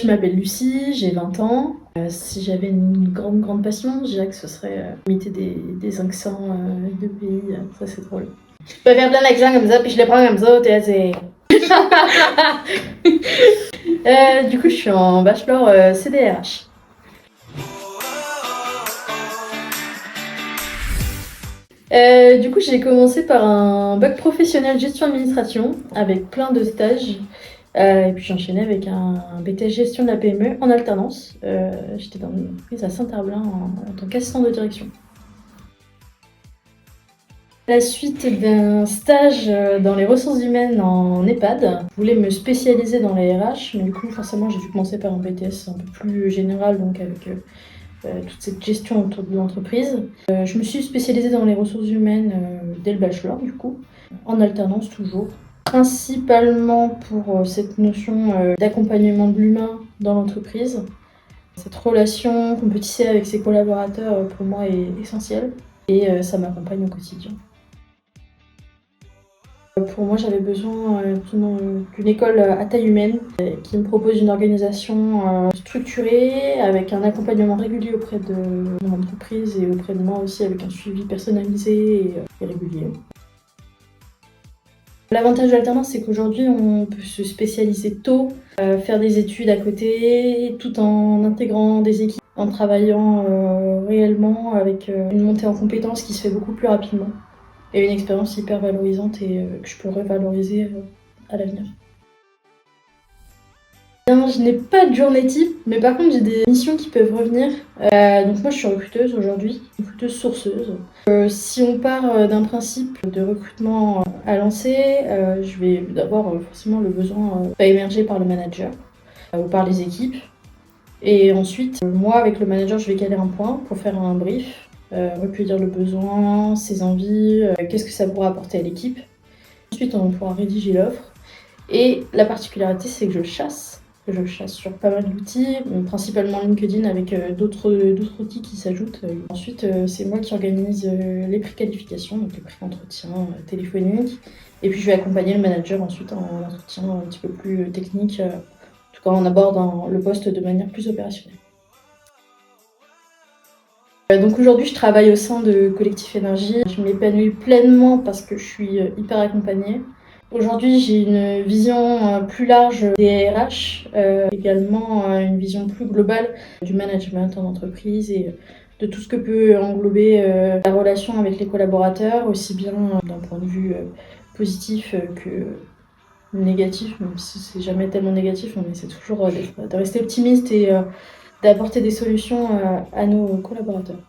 Je m'appelle Lucie, j'ai 20 ans. Si j'avais une grande passion, je dirais que ce serait imiter des accents de pays. Ça, c'est drôle. Je peux faire plein d'accents comme ça, puis je les prends comme ça, c'est... Du coup, je suis en bachelor CDRH. Du coup, j'ai commencé par un bac professionnel gestion administration avec plein de stages. Et puis j'ai enchaîné avec un BTS gestion de la PME en alternance. J'étais dans une entreprise à Saint-Herblain en tant qu'assistant de direction. À la suite d'un stage dans les ressources humaines en EHPAD, je voulais me spécialiser dans les RH, mais du coup forcément j'ai dû commencer par un BTS un peu plus général, donc avec toute cette gestion autour de l'entreprise. Je me suis spécialisée dans les ressources humaines dès le bachelor, du coup, en alternance toujours. Principalement pour cette notion d'accompagnement de l'humain dans l'entreprise. Cette relation qu'on peut tisser avec ses collaborateurs, pour moi, est essentielle et ça m'accompagne au quotidien. Pour moi, j'avais besoin d'une école à taille humaine qui me propose une organisation structurée, avec un accompagnement régulier auprès de mon entreprise et auprès de moi aussi, avec un suivi personnalisé et régulier. L'avantage de l'alternance, c'est qu'aujourd'hui, on peut se spécialiser tôt, faire des études à côté, tout en intégrant des équipes, en travaillant réellement avec une montée en compétences qui se fait beaucoup plus rapidement. Et une expérience hyper valorisante et que je peux revaloriser à l'avenir. Je n'ai pas de journée type, mais par contre j'ai des missions qui peuvent revenir. Donc moi je suis recruteuse aujourd'hui, recruteuse sourceuse. Si on part d'un principe de recrutement à lancer, je vais d'abord forcément le besoin va émerger par le manager ou par les équipes. Et ensuite, moi avec le manager je vais caler un point pour faire un brief. Recueillir le besoin, ses envies, qu'est-ce que ça pourra apporter à l'équipe. Ensuite, on pourra rédiger l'offre. Et la particularité, c'est que je chasse sur pas mal d'outils, principalement LinkedIn avec d'autres outils qui s'ajoutent. Ensuite, c'est moi qui organise les préqualifications, donc les pré-entretiens téléphoniques. Et puis, je vais accompagner le manager ensuite en entretien un petit peu plus technique. En tout cas, on aborde le poste de manière plus opérationnelle. Donc aujourd'hui, je travaille au sein de Collectif Énergie. Je m'épanouis pleinement parce que je suis hyper accompagnée. Aujourd'hui, j'ai une vision plus large des RH, également une vision plus globale du management en entreprise et de tout ce que peut englober la relation avec les collaborateurs, aussi bien d'un point de vue positif que négatif, même si c'est jamais tellement négatif, on essaie toujours de rester optimiste et d'apporter des solutions à nos collaborateurs.